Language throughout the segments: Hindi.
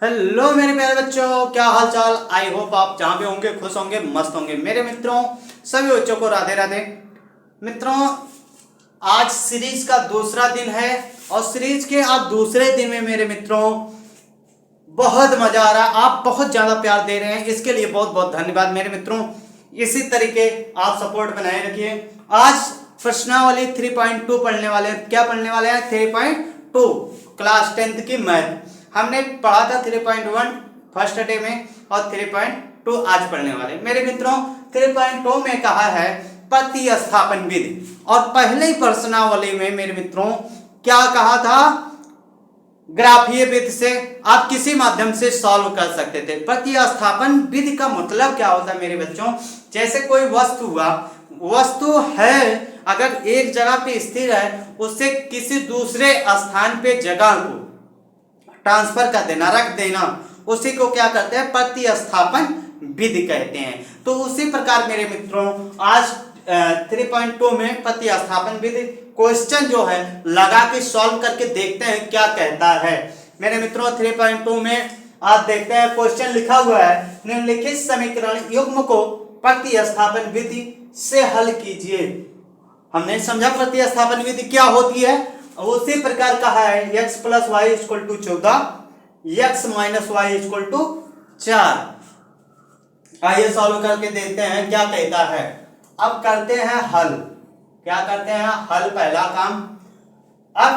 हेलो मेरे प्यारे बच्चों, क्या हाल चाल। आई होप आप जहाँ भी होंगे खुश होंगे, मस्त होंगे। मेरे मित्रों, सभी बच्चों को राधे राधे। मित्रों, आज सीरीज का दूसरा दिन है और सीरीज के आज दूसरे दिन में मेरे मित्रों बहुत मजा आ रहा है। आप बहुत ज्यादा प्यार दे रहे हैं, इसके लिए बहुत बहुत धन्यवाद मेरे मित्रों। इसी तरीके आप सपोर्ट बनाए रखिए। आज प्रश्नावली 3.2 पढ़ने वाले हैं। क्या पढ़ने वाले हैं? 3.2 क्लास 10th की मैथ। हमने पढ़ा था 3.1 फर्स्ट डे में और 3.2 आज पढ़ने वाले। मेरे मित्रों, 3.2 में कहा है प्रतिस्थापन विधि, और पहले ही प्रश्नावली में मेरे मित्रों क्या कहा था? ग्राफीय विधि से आप किसी माध्यम से सॉल्व कर सकते थे। प्रतिस्थापन विधि का मतलब क्या होता है मेरे बच्चों? जैसे कोई वस्तु है, अगर एक जगह पे स्थिर है, उससे किसी दूसरे स्थान पे जगह को ट्रांसफर कर देना, रख देना, उसी को क्या करते हैं? प्रतिस्थापन विधि कहते हैं। तो उसी प्रकार मेरे मित्रों आज 3.2 में प्रतिस्थापन विधि क्वेश्चन जो है लगा के सॉल्व करके देखते हैं क्या कहता है। मेरे मित्रों 3.2 में आज देखते हैं क्वेश्चन लिखा हुआ है, निम्नलिखित समीकरण युग्म को प्रतिस्थापन विधि से हल कीजिए। हमने समझा प्रतिस्थापन विधि क्या होती है। उसी प्रकार कहा है x plus y equal to 14, x minus y equal to 4। आइए सॉल्व करके देखते हैं क्या कहता है। अब करते हैं हल। क्या करते हैं? हल। पहला काम, अब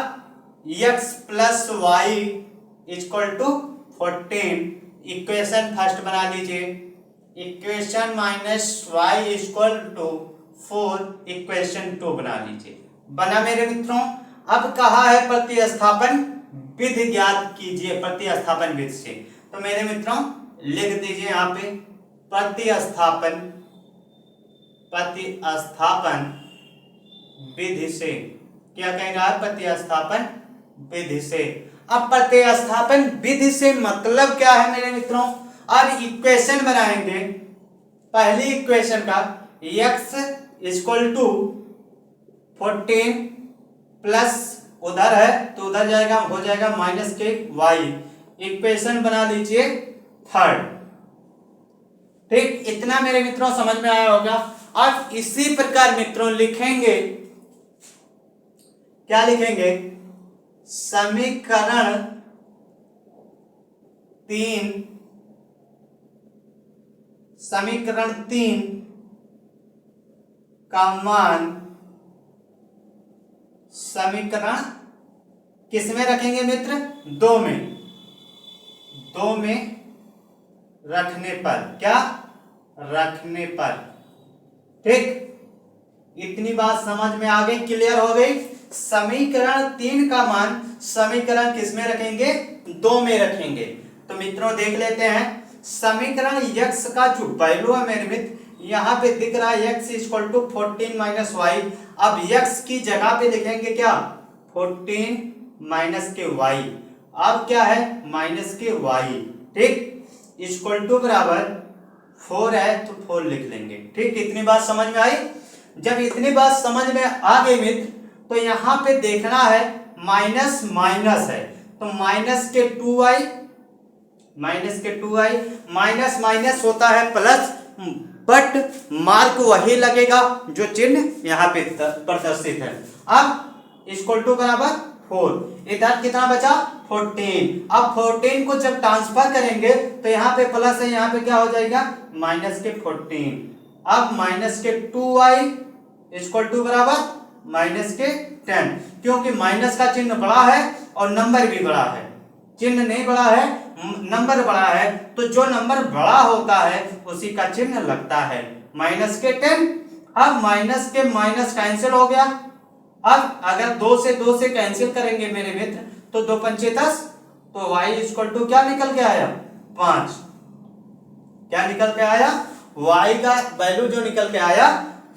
x plus y equal to 14 equation first बना लीजिए। Equation minus y equal to 4 equation 2 बना लीजिए। बना मेरे मित्रों। अब कहा है प्रतिस्थापन विधि ज्ञात कीजिए प्रतिस्थापन विधि से। तो मेरे मित्रों लिख दीजिए यहाँ पे प्रतिस्थापन विधि से। क्या कह रहा है? प्रतिस्थापन विधि से। अब प्रतिस्थापन विधि से मतलब क्या है मेरे मित्रों? अब इक्वेशन बनाएंगे। पहली इक्वेशन का x इक्वल टू 14 प्लस उधर है तो उधर जाएगा, हो जाएगा माइनस के y। इक्वेशन बना लीजिए थर्ड। ठीक, इतना मेरे मित्रों समझ में आया होगा। अब इसी प्रकार मित्रों लिखेंगे, क्या लिखेंगे? समीकरण 3 का मान समीकरण किसमें रखेंगे मित्र? 2 में रखने पर। क्या रखने पर? ठीक, इतनी बात समझ में आ गई, क्लियर हो गई। समीकरण 3 का मान समीकरण किसमें रखेंगे? 2 में रखेंगे। तो मित्रों देख लेते हैं समीकरण x का जो वैल्यू है मेरे मित्र, यहाँ पे दिख रहा है x equal to 14 minus y. अब x की जगह पे लिखेंगे क्या? 14 माइनस के y। अब क्या है? माइनस के y। ठीक, इक्वल टू बराबर 4 है तो 4 लिख लेंगे। ठीक, इतनी बात समझ में आई। जब इतनी बात समझ में आ गई मित्र, तो यहाँ पे देखना है माइनस माइनस है तो माइनस के 2y, माइनस माइनस होता है प्लस, बट मार्क वही लगेगा जो चिन्ह यहाँ पे प्रदर्शित है। अब इक्वल टू बराबर 4, इधर कितना बचा? 14। अब 14 को जब ट्रांसफर करेंगे तो यहाँ पे प्लस है, यहाँ पे क्या हो जाएगा? माइनस के 14। अब माइनस के 2y इक्वल टू बराबर माइनस के 10, क्योंकि माइनस का चिन्ह बड़ा है और नंबर भी बड़ा है। चिन्ह नहीं बड़ा है, नंबर बड़ा है, तो जो नंबर बड़ा होता है उसी का चिन्ह लगता है। माइनस के 10। अब माइनस के माइनस कैंसिल हो गया। अब अगर 2 से कैंसिल करेंगे मेरे मित्र तो 2 पंचे 10, तो y इक्वल टू क्या निकल के आया? 5। क्या निकल के आया? y का वैल्यू जो निकल के आया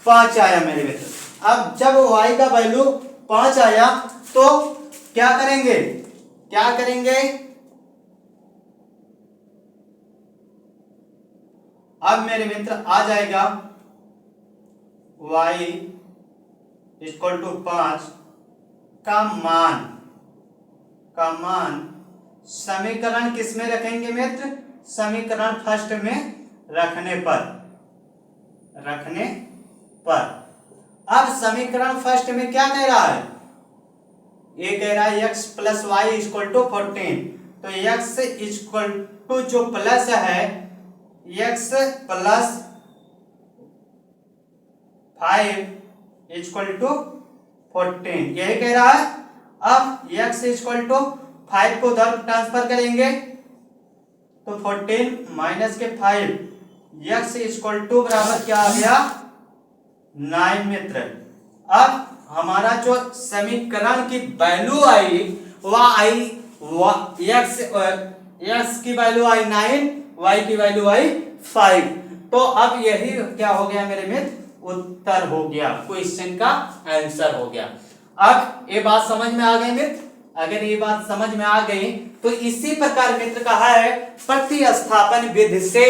5 आया मेरे मित्र। अब जब y का वैल्यू 5 आया तो क्या करेंगे? अब मेरे मित्र आ जाएगा y इक्वल टू 5 का मान समीकरण किस में रखेंगे मित्र? समीकरण फर्स्ट में रखने पर अब समीकरण फर्स्ट में क्या कह रहा है? ये कह रहा है x plus y equal to 14। तो x इक्वल टू जो प्लस है x प्लस 5 इक्वल टू 14 यही कह रहा है। अब x इक्वल टू 5 को उधर ट्रांसफर करेंगे तो 14 माइनस के 5 x इक्वल टू बराबर क्या आ गया? 9 मित्र। अब हमारा जो समीकरण की वैल्यू आई वह आई x की वैल्यू आई 9, y की वैल्यू आई 5। तो अब यही क्या हो गया मेरे मित्र? उत्तर हो गया, क्वेश्चन का आंसर हो गया। अब ये बात समझ में आ गई मित्र? अगर ये बात समझ में आ गई तो इसी प्रकार मित्र कहा है प्रतिस्थापन विधि से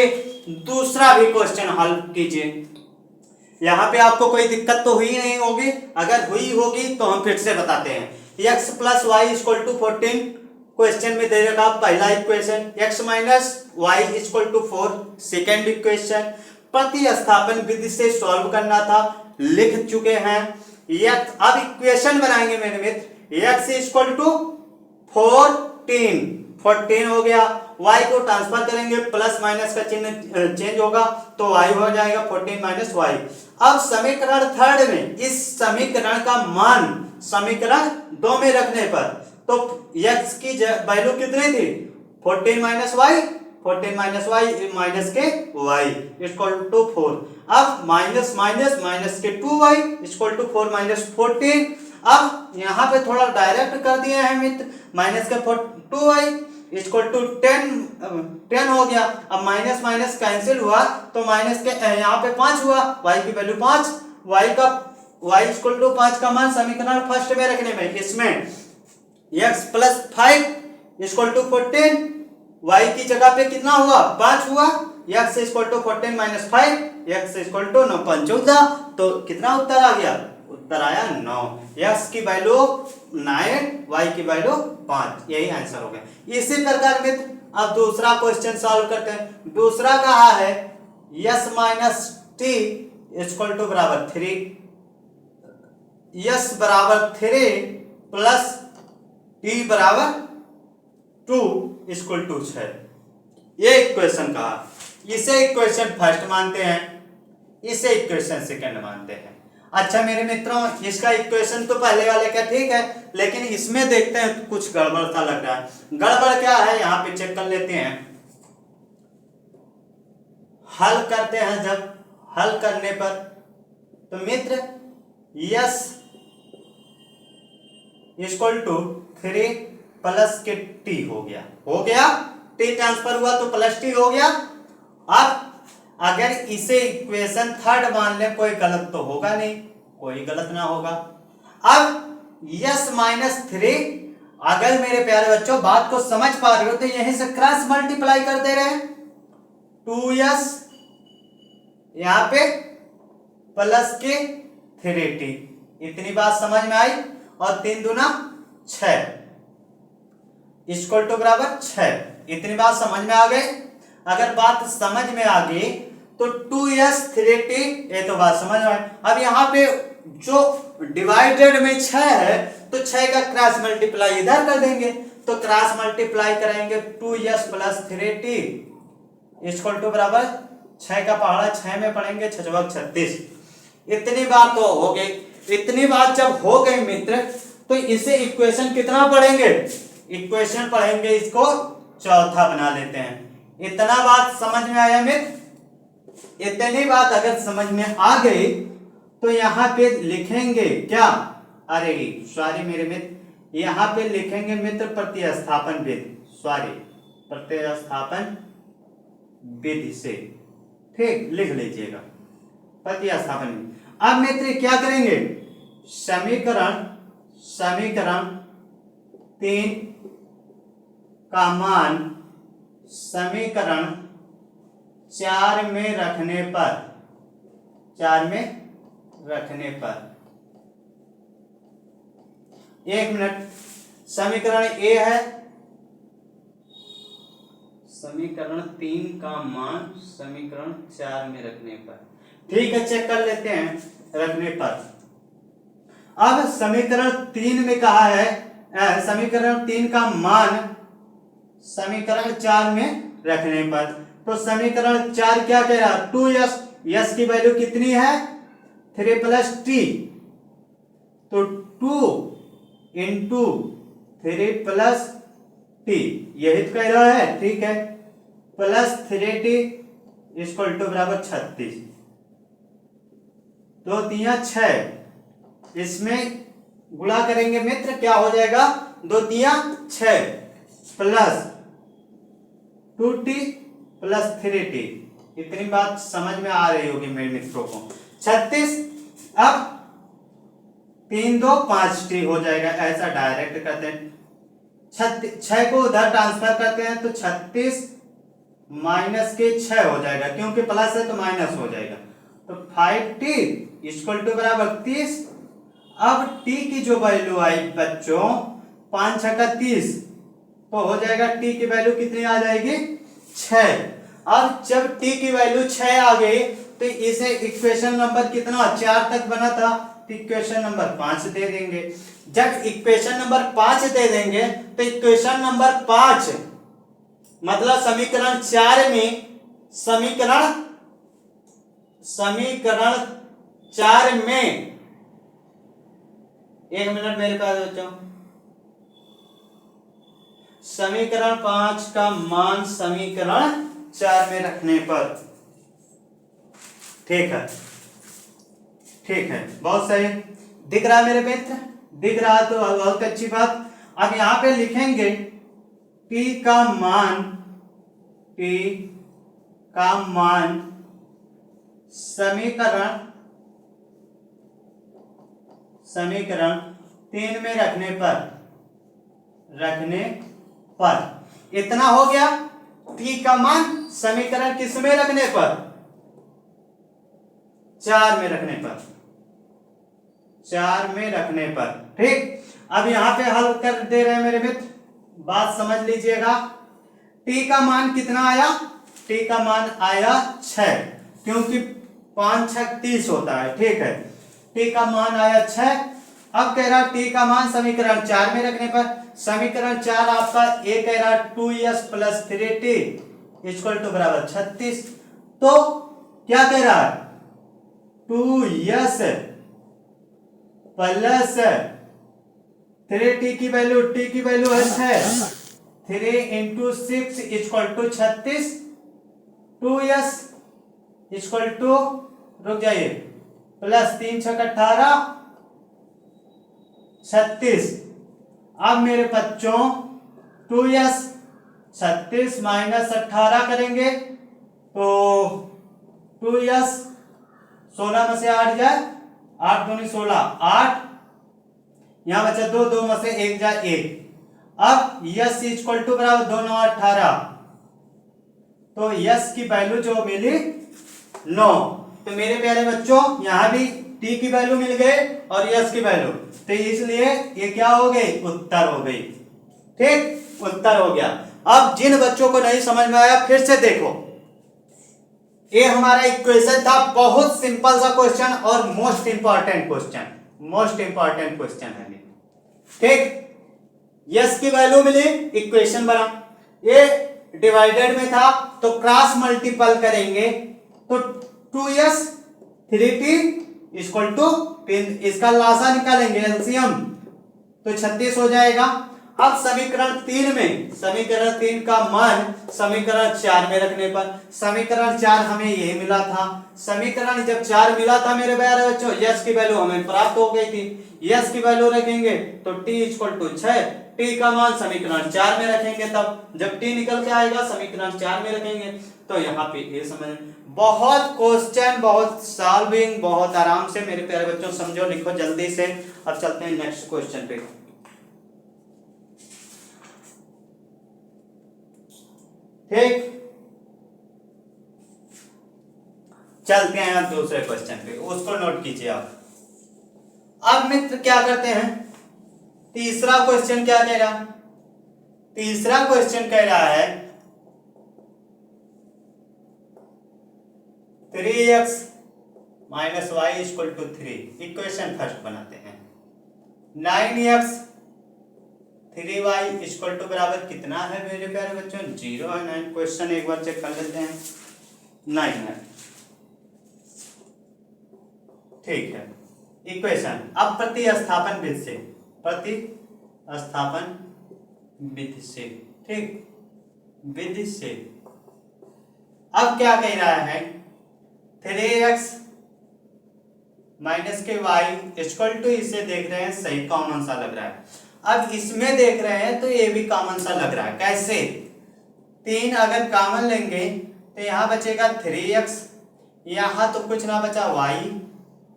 दूसरा भी क्वेश्चन हल कीजिए। यहाँ पे आपको कोई दिक्कत तो हुई नहीं होगी, अगर हुई होगी तो हम फिर से बताते हैं। x plus y equal to 14 क्वेश्चन में दे रखा पहला equation, x minus y equal to 4 second equation. प्रतिस्थापन विधि से सॉल्व करना था, लिख चुके हैं। अब इक्वेशन बनाएंगे मेरे मित्र। x इक्वल टू 14 हो गया, y को ट्रांसफर करेंगे, प्लस माइनस का चिन्ह चेंज होगा तो y हो जाएगा 14 माइनस वाई। अब समीकरण थर्ड में इस समीकरण का मान समीकरण 2 में रखने पर तो x की वैल्यू कितनी थी? 14 minus y, 14 minus y minus के y इक्वल टू 4। अब माइनस माइनस माइनस के 2y इक्वल टू 4 माइनस 14। अब यहाँ पे थोड़ा डायरेक्ट कर दिए हैं मित्र, माइनस का 2y इक्वल टू 10 हो गया। अब माइनस माइनस कैंसिल हुआ तो माइनस के यहाँ पे 5 हुआ, y की वैल्यू 5, y इक्वल टू 5 का मान समीकरण फर्स्ट में रखने में इसमें x plus 5 equal to 14, y की जगह पे कितना हुआ? 5 हुआ, x equal to 14 minus 5, x equal to 9 5 14। तो कितना उत्तर आ गया? उत्तर आया 9। x की वैल्यू 9, y की वैल्यू 5, यही आंसर हो गया। इसी प्रकार मित्र अब दूसरा क्वेश्चन सॉल्व करते हैं। दूसरा कहा है s minus t equal to बराबर 3, s बराबर 3 प्लस टी बराबर 2 इक्वल टू 6। ये इक्वेशन कहा, इसे इक्वेशन फर्स्ट मानते हैं, इसे इक्वेशन सेकंड मानते हैं। अच्छा मेरे मित्रों, इसका इक्वेशन तो पहले वाले का ठीक है, लेकिन इसमें देखते हैं कुछ गड़बड़ सा लग रहा है। गड़बड़ क्या है यहाँ पे चेक कर लेते हैं। हल करते हैं, जब हल करने पर तो मित्र यस इक्वल टू 3 प्लस के टी हो गया, टी ट्रांसफर हुआ तो प्लस टी हो गया। अब अगर इसे इक्वेशन थर्ड मान ले कोई गलत तो होगा नहीं, कोई गलत ना होगा। अब यस माइनस 3, अगर मेरे प्यारे बच्चों बात को समझ पा रहे हो तो यहीं से क्रॉस मल्टीप्लाई कर दे रहे हैं। 2s यहां पे प्लस के 3t, इतनी बात समझ में आई। और 3 दूना 6 इक्वल टू बराबर 6, इतनी बात समझ में आ गई। अगर बात समझ में आ गई तो 2s 3t, ये तो बात समझ में आई। अब यहाँ पे जो डिवाइडेड में 6 है तो 6 का क्रॉस मल्टीप्लाई इधर कर देंगे, तो क्रॉस मल्टीप्लाई करेंगे 2s plus 3t equal to बराबर 6 का पहाड़ा 6 में पढ़ेंगे 6 36। इतनी बात तो हो गई। इतनी बात जब हो गई मित्र तो इसे इक्वेशन कितना पढ़ेंगे? इक्वेशन पढ़ेंगे इसको चौथा बना लेते हैं। इतना बात समझ में आया मित्र? इतनी बात अगर समझ में आ गई तो यहाँ पे लिखेंगे क्या? अरे सॉरी मेरे मित्र, यहाँ पे लिखेंगे मित्र प्रतिस्थापन विधि, प्रतिस्थापन विधि से, ठीक, लिख लीजिएगा प्रतिस्थापन विधि। अब मित्र क्या करेंगे? समीकरण 3 का मान समीकरण 4 में रखने पर 1 मिनट, समीकरण ए है समीकरण 3 का मान समीकरण 4 में रखने पर। ठीक है, चेक कर लेते हैं रखने पर। अब समीकरण 3 में कहा है समीकरण 3 का मान समीकरण 4 में रखने पर। तो समीकरण 4 क्या कह रहा है, 2s, यस की वैल्यू कितनी है 3 प्लस टी, तो 2 इंटू 3 प्लस टी, यही तो कह रहा है। ठीक है, प्लस 3t इक्वल टू बराबर 36, 2 3 6, इसमें गुणा करेंगे मित्र, क्या हो जाएगा 2 3 6 प्लस 2t प्लस 3t। इतनी बात समझ में आ रही होगी मेरे मित्रों को। 36, अब 3 2 5t हो जाएगा, ऐसा डायरेक्ट करते हैं। 6 को उधर ट्रांसफर करते हैं तो 36 माइनस के 6 हो जाएगा, क्योंकि प्लस है तो माइनस हो जाएगा। तो 5t इक्वल टू बराबर 30। अब t की जो वैल्यू आई बच्चों 5 6 30, तो हो जाएगा t की वैल्यू कितनी आ जाएगी 6। अब जब t की वैल्यू 6 आ गई तो इसे इक्वेशन नंबर कितना 4 तक बना था, तो इक्वेशन नंबर 5 दे देंगे। जब इक्वेशन नंबर 5 दे देंगे तो इक्वेशन नंबर 5 मतलब समीकरण 4 में समीकरण 4 में, एक मिनट मेरे पास बच्चों, समीकरण 5 का मान समीकरण 4 में रखने पर। ठीक है, ठीक है, बहुत सही। दिख रहा है मेरे मित्र, दिख रहा तो बहुत अच्छी बात। अब यहां पे लिखेंगे t का मान समीकरण 3 में रखने पर इतना हो गया। t का मान समीकरण किस में रखने पर 4 में रखने पर। ठीक, अब यहां पे हल कर दे रहे हैं मेरे मित्र, बात समझ लीजिएगा। t का मान कितना आया, t का मान आया 6, क्योंकि 5 6 30 होता है। ठीक है, t का मान आया 6। अब कह रहा t का मान समीकरण 4 में रखने पर, समीकरण 4 आपका a कह रहा 2s plus 3t equal to बराबर 36। तो क्या कह रहा है 2s प्लस 3t की वैल्यू, t की वैल्यू है 6, 3 into 6 equal to 36, 2s equal to, रुक जाइए, प्लस 3 6 18 36। अब मेरे बच्चों 2s 36 माइनस 18 करेंगे तो 2s 16 में से 8 जाए, 8 दूनी 16, 8 यहां बचा 2, 2 में से 1 जाए 1। अब यस इक्वल टू बराबर 2 9 18, तो यस की वैल्यू जो मिली 9। तो मेरे प्यारे बच्चों यहां भी t की वैल्यू मिल गई और यस की वैल्यू, तो इसलिए ये क्या हो गई, उत्तर हो गई। ठीक, उत्तर हो गया। अब जिन बच्चों को नहीं समझ में आया फिर से देखो, ये हमारा इक्वेशन था, बहुत सिंपल सा क्वेश्चन और मोस्ट इंपॉर्टेंट क्वेश्चन है। ठीक, यस की वैल्यू मिली, इक्वेशन बना, ये डिवाइडेड में था तो क्रॉस मल्टीपल करेंगे तो 2s 3t इक्वल टू, इसका लासा निकालेंगे एलसीएम तो 36 हो जाएगा। अब समीकरण 3 का मान समीकरण 4 में रखने पर, समीकरण 4 हमें यही मिला था। समीकरण जब 4 मिला था मेरे प्यारे बच्चों, यस की वैल्यू हमें प्राप्त हो गई थी, यस की वैल्यू रखेंगे तो t इक्वल टू 6, t का मान समीकरण 4 में रखेंगे, तब जब t निकल के आएगा समीकरण 4 में रखेंगे। तो यहाँ पे ये समझ, बहुत क्वेश्चन, बहुत सॉल्विंग, बहुत आराम से मेरे प्यारे बच्चों समझो, लिखो जल्दी से। अब चलते हैं नेक्स्ट क्वेश्चन पे। ठीक, चलते हैं अब दूसरे क्वेश्चन पे, उसको नोट कीजिए आप। अब मित्र क्या करते हैं, तीसरा क्वेश्चन क्या कह रहा, तीसरा क्वेश्चन कह रहा है 3x minus y equal to 3, equation first बनाते हैं। 9x 3y इक्वल टू बराबर कितना है मेरे प्यारे बच्चों? 0 है। 9 क्वेश्चन एक बार चेक कर लेते हैं। 9 है, ठीक है। इक्वेशन अब प्रतिस्थापन विधि से, प्रतिस्थापन विधि से, ठीक, विधि से अब क्या कह रहा है? 3x माइनस के वाई इक्वल टू, इसे देख रहे हैं सही कॉमन सा लग रहा है। अब इसमें देख रहे हैं तो ये भी कॉमन सा लग रहा है। कैसे? 3 अगर कॉमन लेंगे तो यहाँ बचेगा 3x, यहाँ तो कुछ ना बचा y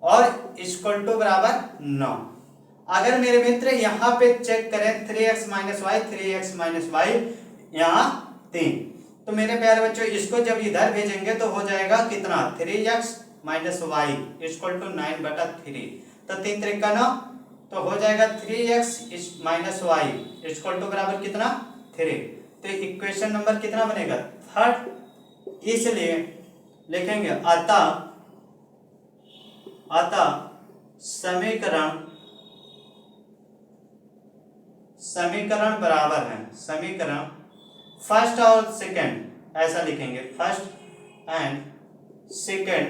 और इक्वल टू बराबर 9। अगर मेरे मित्र यहाँ पे चेक करें 3x minus Y, 3x minus Y यहाँ 3, तो मेरे प्यारे बच्चों इसको जब इधर भेजेंगे तो हो जाएगा कितना? 3x minus y equal to 9/3, तो 3 3 का 9, तो हो जाएगा 3x minus y equal to बराबर कितना? 3। तो इक्वेशन नंबर कितना बनेगा? थर्ड। इसलिए लिखेंगे अतः समीकरण बराबर है, समीकरण फर्स्ट और सेकंड ऐसा लिखेंगे, फर्स्ट एंड सेकंड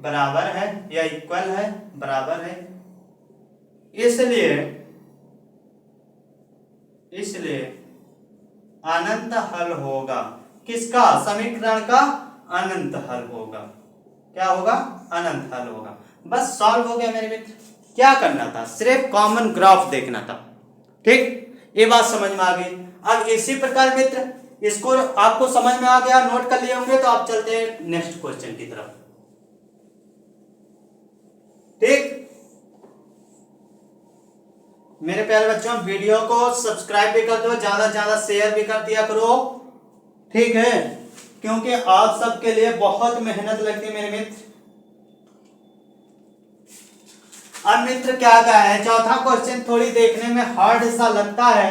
बराबर है या इक्वल है, बराबर है। इसलिए अनंत हल होगा। किसका? समीकरण का अनंत हल होगा। क्या होगा? अनंत हल होगा। बस सॉल्व हो गया मेरे मित्र। क्या करना था? सिर्फ कॉमन ग्राफ देखना था, ठीक, ये बात समझ में आ गई। अब इसी प्रकार मित्र इसको आपको समझ में आ गया, नोट कर लिए होंगे, तो आप चलते हैं नेक्स्ट क्वेश्चन की तरफ, ठीक। मेरे प्यारे बच्चों वीडियो को सब्सक्राइब भी कर दो, ज्यादा से ज्यादा शेयर भी कर दिया करो, ठीक है, क्योंकि आप सबके लिए बहुत मेहनत लगती है मेरे मित्र। अब मित्र क्या कहा है? चौथा क्वेश्चन थोड़ी देखने में हार्ड सा लगता है।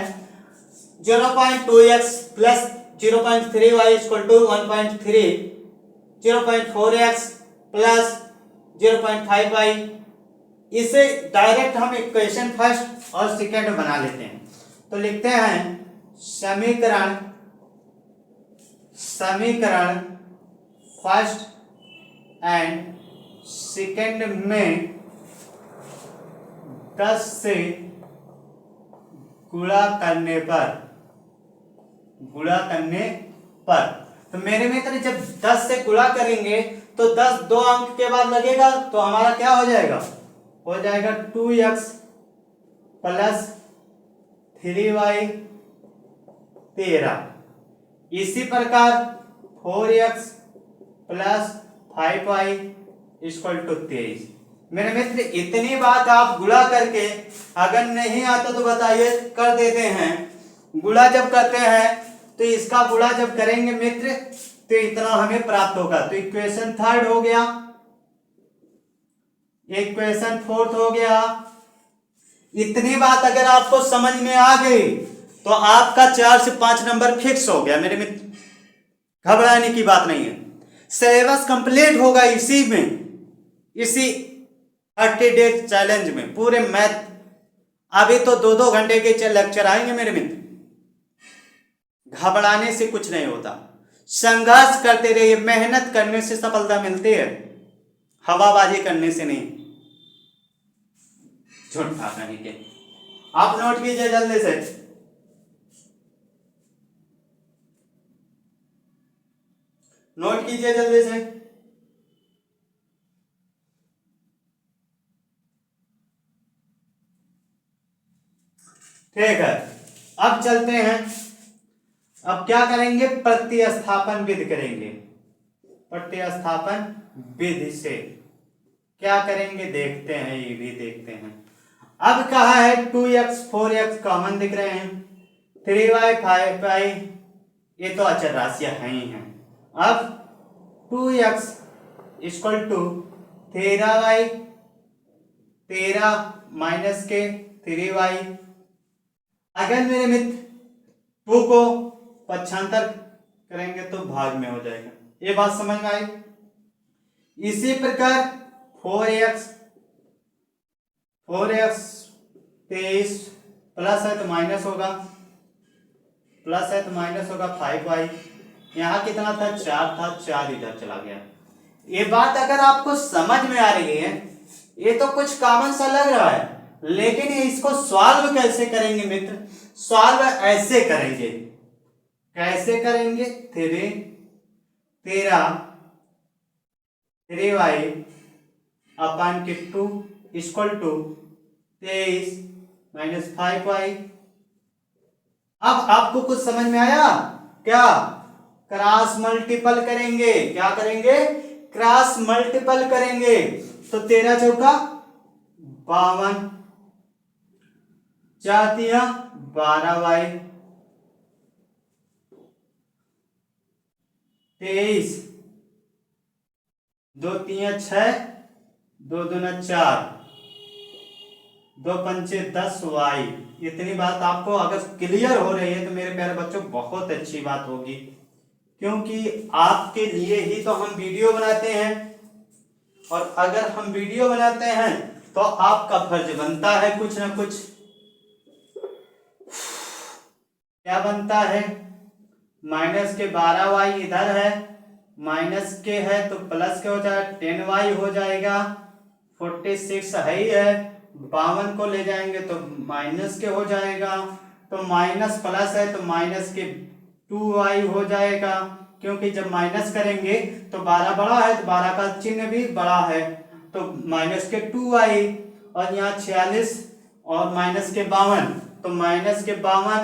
0.2x plus 0.3y equal to 1.3, 0.4x plus 0.5y, इसे डायरेक्ट हम इक्वेशन फर्स्ट और सेकंड बना लेते हैं। तो लिखते हैं समीकरण फर्स्ट एंड सेकंड में 10 से गुणा करने पर, तो मेरे मित्र जब 10 से गुणा करेंगे तो 10 दो अंक के बाद लगेगा, तो हमारा क्या हो जाएगा? हो जाएगा 2x प्लस 3y 13। इसी प्रकार 4x plus 5y equal to 23। मेरे मित्र इतनी बात आप गुणा करके, अगर नहीं आता तो बताइए, कर देते हैं। गुणा जब करते हैं तो इसका गुणा जब करेंगे मित्र तो इतना हमें प्राप्त होगा। तो इक्वेशन थर्ड हो गया, इक्वेशन फोर्थ हो गया। इतनी बात अगर आपको समझ में आ गई तो आपका 4 से 5 नंबर फिक्स हो गया मेरे मित्र, घबराने की बात नहीं है। सिलेबस कंप्लीट होगा इसी में, इसी 30 डेज चैलेंज में, पूरे मैथ। अभी तो 2-2 घंटे के लेक्चर आएंगे मेरे मित्र। घबराने से कुछ नहीं होता, संघर्ष करते रहिए, मेहनत करने से सफलता मिलती है, हवाबाजी करने से नहीं, झूठ कहने के। आप नोट कीजिए जल्दी से, नोट कीजिए जल्दी से। ठीक है, अब चलते हैं। अब क्या करेंगे? प्रतिस्थापन विधि करेंगे। प्रतिस्थापन विधि से क्या करेंगे देखते हैं, ये भी देखते हैं। अब कहा है 2x 4x कॉमन दिख रहे हैं, 3y 5y ये तो अचर राशियां हैं ही हैं। अब 2x equal to 13y, 13 minus के 3y। अगर मेरे मित्र 2 को पक्षांतर करेंगे तो भाग में हो जाएगा। ये बात समझ में आई? इसी प्रकार 4x 23 प्लस है तो माइनस होगा, प्लस है तो माइनस होगा 5y। यहाँ कितना था 4 था, 4 इधर चला गया। ये बात अगर आपको समझ में आ रही है, ये तो कुछ कॉमन सा लग रहा है, लेकिन इसको सॉल्व कैसे करेंगे मित्र? सॉल्व ऐसे करेंगे, कैसे करेंगे? 3y अपन के 2 इक्वल टू 23 माइनस 5y। अब आपको कुछ समझ में आया क्या? क्रॉस मल्टीपल करेंगे, क्या करेंगे? क्रॉस मल्टीपल करेंगे। तो 13 चौका 52, 4 तिया 12y, 23, 2 तिया 6, 2 दूना 4, 2 पंचे 10y। इतनी बात आपको अगर क्लियर हो रही है तो मेरे प्यारे बच्चों बहुत अच्छी बात होगी, क्योंकि आपके लिए ही तो हम वीडियो बनाते हैं, और अगर हम वीडियो बनाते हैं तो आपका फर्ज बनता है कुछ ना कुछ। क्या बनता है? माइनस के 12y इधर है, माइनस के है तो प्लस के हो जाएगा, 10y हो जाएगा। 46 है ही है, 52 को ले जाएंगे तो माइनस के हो जाएगा, तो माइनस प्लस है तो माइनस के 2y हो जाएगा, क्योंकि जब माइनस करेंगे तो 12 बड़ा है तो 12 का चिन्ह भी बड़ा है, तो माइनस के 2y, और यहाँ 46 और माइनस के 52, तो माइनस के 52,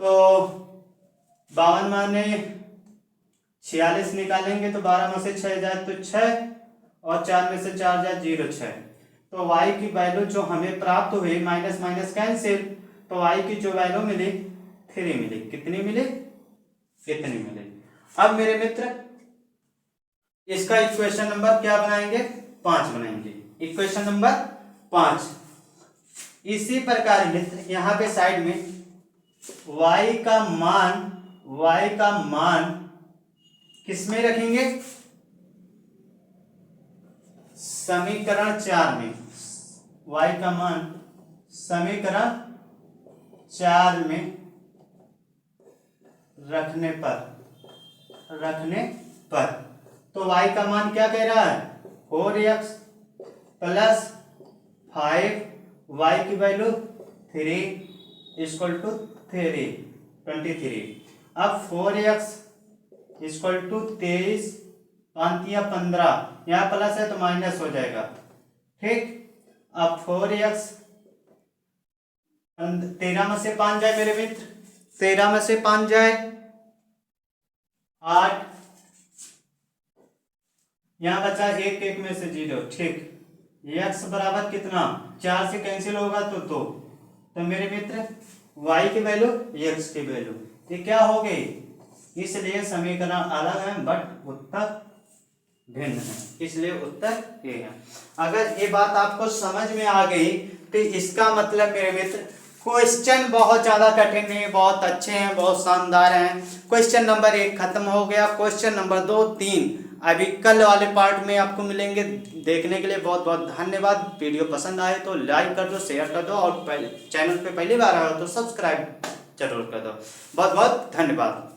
तो 52 माने 46 निकालेंगे तो 12 में से 6 जाए तो 6, और 4 में से 4 जाए 0, 6। तो y की वैल्यू जो हमें प्राप्त हुई, माइनस माइनस कैंसिल, तो y की जो वैल्यू मिली 3 मिली। कितनी मिली? इतनी मिली। अब मेरे मित्र इसका इक्वेशन नंबर क्या बनाएंगे? 5 बनाएंगे। Equation number 5। इसी प्रकार मित्र यहाँ पे साइड में y का मान किस में रखेंगे? समीकरण 4 में। y का मान समीकरण 4 में रखने पर तो y का मान क्या कह रहा है? 4x प्लस 5, y की वैल्यू 3 इक्वल टू 23। अब 4x इक्वल टू 23, 5 या 15, यहाँ प्लस है तो माइनस हो जाएगा, ठीक। अब 4x 13 में से 5 जाए मेरे मित्र, 13 में से 5 जाए 8, यहाँ बचा 1 में से 0, ठीक। x बराबर कितना? 4 से कैंसिल होगा तो 2, तो मेरे मित्र y की वैल्यू x की वैल्यू ये क्या हो गई? इसलिए समीकरण अलग है बट उत्तर भिन्न है, इसलिए उत्तर ये है। अगर ये बात आपको समझ में आ गई तो इसका मतलब मेरे मित्र क्वेश्चन बहुत ज्यादा कठिन नहीं, बहुत अच्छे हैं, बहुत शानदार हैं। क्वेश्चन नंबर 1 खत्म हो गया। क्वेश्चन नंबर 2, 3 अभी कल वाले पार्ट में आपको मिलेंगे। देखने के लिए बहुत बहुत धन्यवाद। वीडियो पसंद आए तो लाइक कर दो, शेयर कर दो, और चैनल पे पहली बार आए हो तो सब्सक्राइब जरूर कर दो। बहुत बहुत धन्यवाद।